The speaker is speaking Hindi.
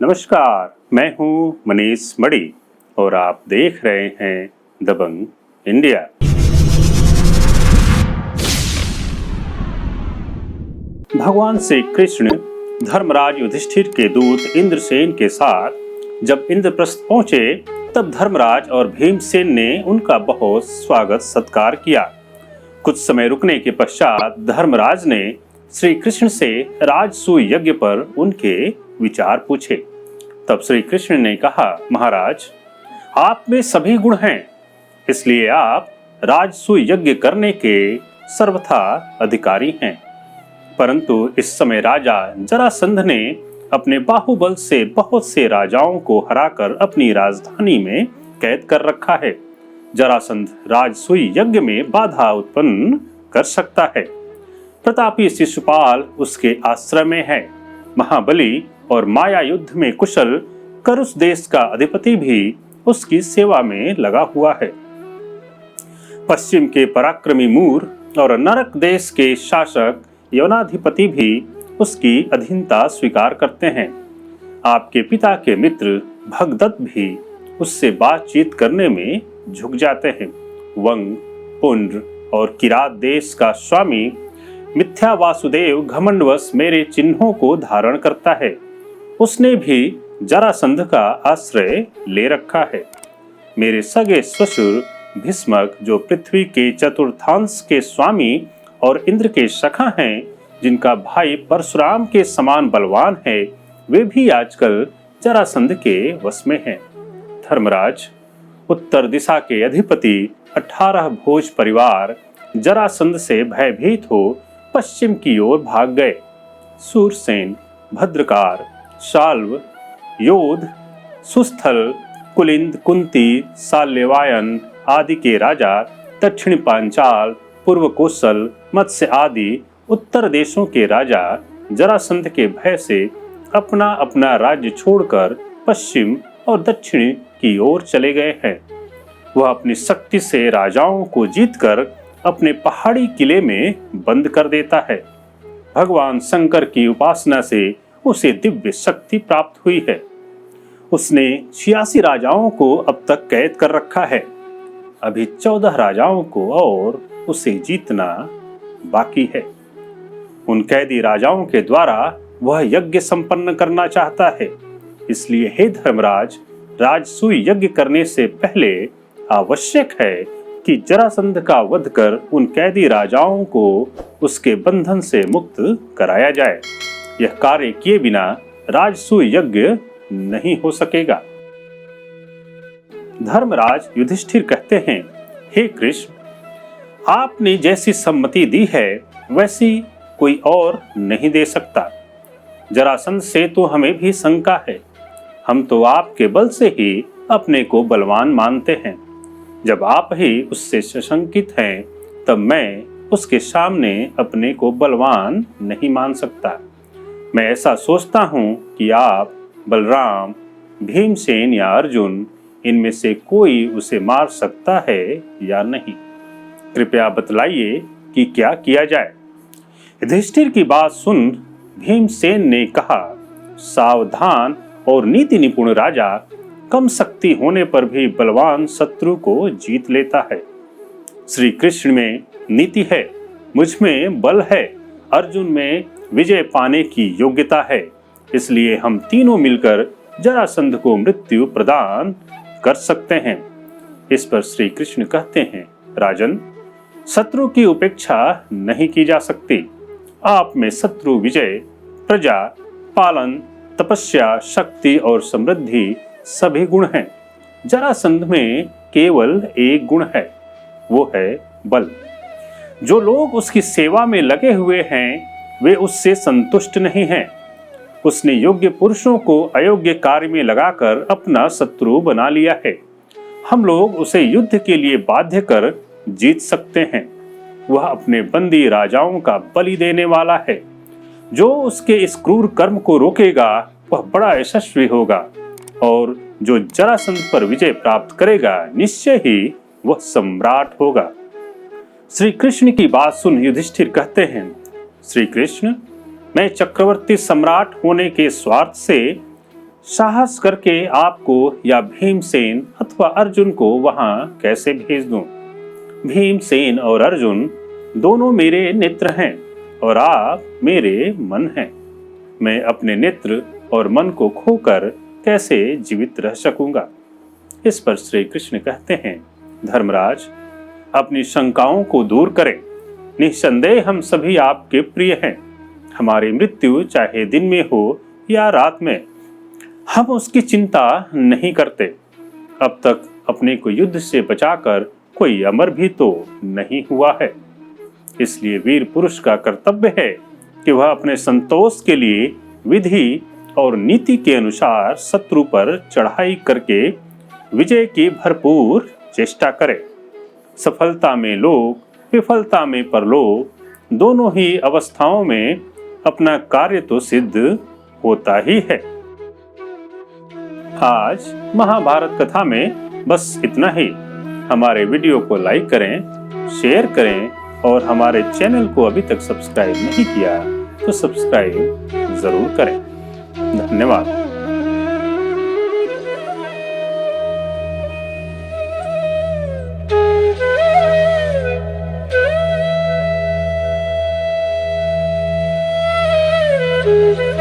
नमस्कार, मैं हूं मनीष मड़ी और आप देख रहे हैं दबंग इंडिया। भगवान श्री कृष्ण धर्मराज युधिष्ठिर के दूत इंद्रसेन के साथ जब इंद्रप्रस्थ पहुंचे तब धर्मराज और भीमसेन ने उनका बहुत स्वागत सत्कार किया। कुछ समय रुकने के पश्चात धर्मराज ने श्री कृष्ण से राजसूय यज्ञ पर उनके विचार पूछे। तब श्री कृष्ण ने कहा, महाराज, आप में सभी गुण हैं, इसलिए आप राजसूय यज्ञ करने के सर्वथा अधिकारी हैं। परंतु इस समय राजा जरासंध ने अपने बाहुबल से बहुत से राजाओं को हराकर अपनी राजधानी में कैद कर रखा है। जरासंध राजसूय यज्ञ में बाधा उत्पन्न कर सकता है। प्रतापी शिशुपाल उसके आश्रय में है। महाबली और माया युद्ध में कुशल करुष देश का अधिपति भी उसकी सेवा में लगा हुआ है। पश्चिम के पराक्रमी मूर और नरक देश के शासक यवनाधिपति भी उसकी अधीनता स्वीकार करते हैं। आपके पिता के मित्र भगदत्त भी उससे बातचीत करने में झुक जाते हैं। वंग, पुंड्र और किरात देश का स्वामी मिथ्या वासुदेव घमंडवश मेरे चिन्हों को धारण करता है। उसने भी जरासंध का आश्रय ले रखा है। मेरे सगे ससुर भीष्मक, जो पृथ्वी के चतुर्थांश के स्वामी और इंद्र के सखा हैं, जिनका भाई परशुराम के समान बलवान है, वे भी आजकल जरासंध के वश में हैं। धर्मराज, उत्तर दिशा के अधिपति 18 भोज परिवार जरासंध से भयभीत हो पश्चिम की ओर भाग गए। सूरसेन, भद्रकार, शाल्व, योध, सुस्थल, कुलिंद, कुंती, साल्यवायन आदि के राजा, दक्षिण पांचाल, पूर्व कौशल, मत्स्य आदि उत्तर देशों के राजा जरासंध के भय से अपना अपना राज्य छोड़कर पश्चिम और दक्षिण की ओर चले गए हैं। वह अपनी शक्ति से राजाओं को जीतकर अपने पहाड़ी किले में बंद कर देता है। भगवान शंकर की उपासना से उसे दिव्य शक्ति प्राप्त हुई है। उसने 86 राजाओं को अब तक कैद कर रखा है। अभी 14 राजाओं को और उसे जीतना बाकी है। उन कैदी राजाओं के द्वारा वह यज्ञ संपन्न करना चाहता है। इसलिए हे धर्मराज, राजसूय यज्ञ करने से पहले आवश्यक है कि जरासंध का वध कर उन कैदी राजाओं को उसके बंधन से मुक्त कराया जाए। यह कार्य किए बिना राजसूय यज्ञ नहीं हो सकेगा। धर्मराज युधिष्ठिर कहते हैं, हे कृष्ण, आपने जैसी सम्मति दी है वैसी कोई और नहीं दे सकता। जरासंध से तो हमें भी शंका है। हम तो आपके बल से ही अपने को बलवान मानते हैं। जब आप ही उससे सशंकित हैं, तब मैं उसके सामने अपने को बलवान नहीं मान सकता। मैं ऐसा सोचता हूँ कि आप, बलराम, भीमसेन या अर्जुन, इनमें से कोई उसे मार सकता है या नहीं। कृपया बतलाइए कि क्या किया जाए। युधिष्ठिर की बात सुन भीमसेन ने कहा, सावधान और नीति निपुण राजा कम शक्ति होने पर भी बलवान शत्रु को जीत लेता है। श्री कृष्ण में नीति है, मुझ में बल है, अर्जुन में विजय पाने की योग्यता है। इसलिए हम तीनों मिलकर जरासंध को मृत्यु प्रदान कर सकते हैं। इस पर श्री कृष्ण कहते हैं, राजन, शत्रु की उपेक्षा नहीं की जा सकती। आप में शत्रु विजय, प्रजा पालन, तपस्या, शक्ति और समृद्धि सभी गुण हैं। जरासंध में केवल एक गुण है, वो है बल। जो लोग उसकी सेवा में लगे हुए हैं वे उससे संतुष्ट नहीं हैं। उसने योग्य पुरुषों को अयोग्य कार्य में लगाकर अपना शत्रु बना लिया है। हम लोग उसे युद्ध के लिए बाध्य कर जीत सकते हैं। वह अपने बंदी राजाओं का बलि देने वाला है। जो उसके इस क्रूर कर्म को रोकेगा वह बड़ा यशस्वी होगा, और जो जरासंध पर विजय प्राप्त करेगा निश्चय ही वह सम्राट होगा। श्री कृष्ण की बात सुन युधिष्ठिर कहते हैं, श्री कृष्ण, मैं चक्रवर्ती सम्राट होने के स्वार्थ से साहस करके आपको या भीमसेन अथवा अर्जुन को वहां कैसे भेज दूं? भीमसेन और अर्जुन दोनों मेरे नेत्र हैं और आप मेरे मन हैं। मैं अपने नेत्र और मन को खोकर कैसे जीवित रह सकूंगा? इस पर श्री कृष्ण कहते हैं, धर्मराज, अपनी शंकाओं को दूर करें। निस्संदेह हम सभी आपके प्रिय हैं। हमारी मृत्यु चाहे दिन में हो या रात में, हम उसकी चिंता नहीं करते। अब तक अपने को युद्ध से बचाकर कोई अमर भी तो नहीं हुआ है। इसलिए वीर पुरुष का कर्तव्य है कि वह अपने संतोष के लिए विधि और नीति के अनुसार शत्रु पर चढ़ाई करके विजय की भरपूर चेष्टा करे। सफलता में लोक, विफलता में परलोक, दोनों ही अवस्थाओं में अपना कार्य तो सिद्ध होता ही है। आज महाभारत कथा में बस इतना ही। हमारे वीडियो को लाइक करें, शेयर करें और हमारे चैनल को अभी तक सब्सक्राइब नहीं किया तो सब्सक्राइब जरूर करें। धन्यवाद। Thank you.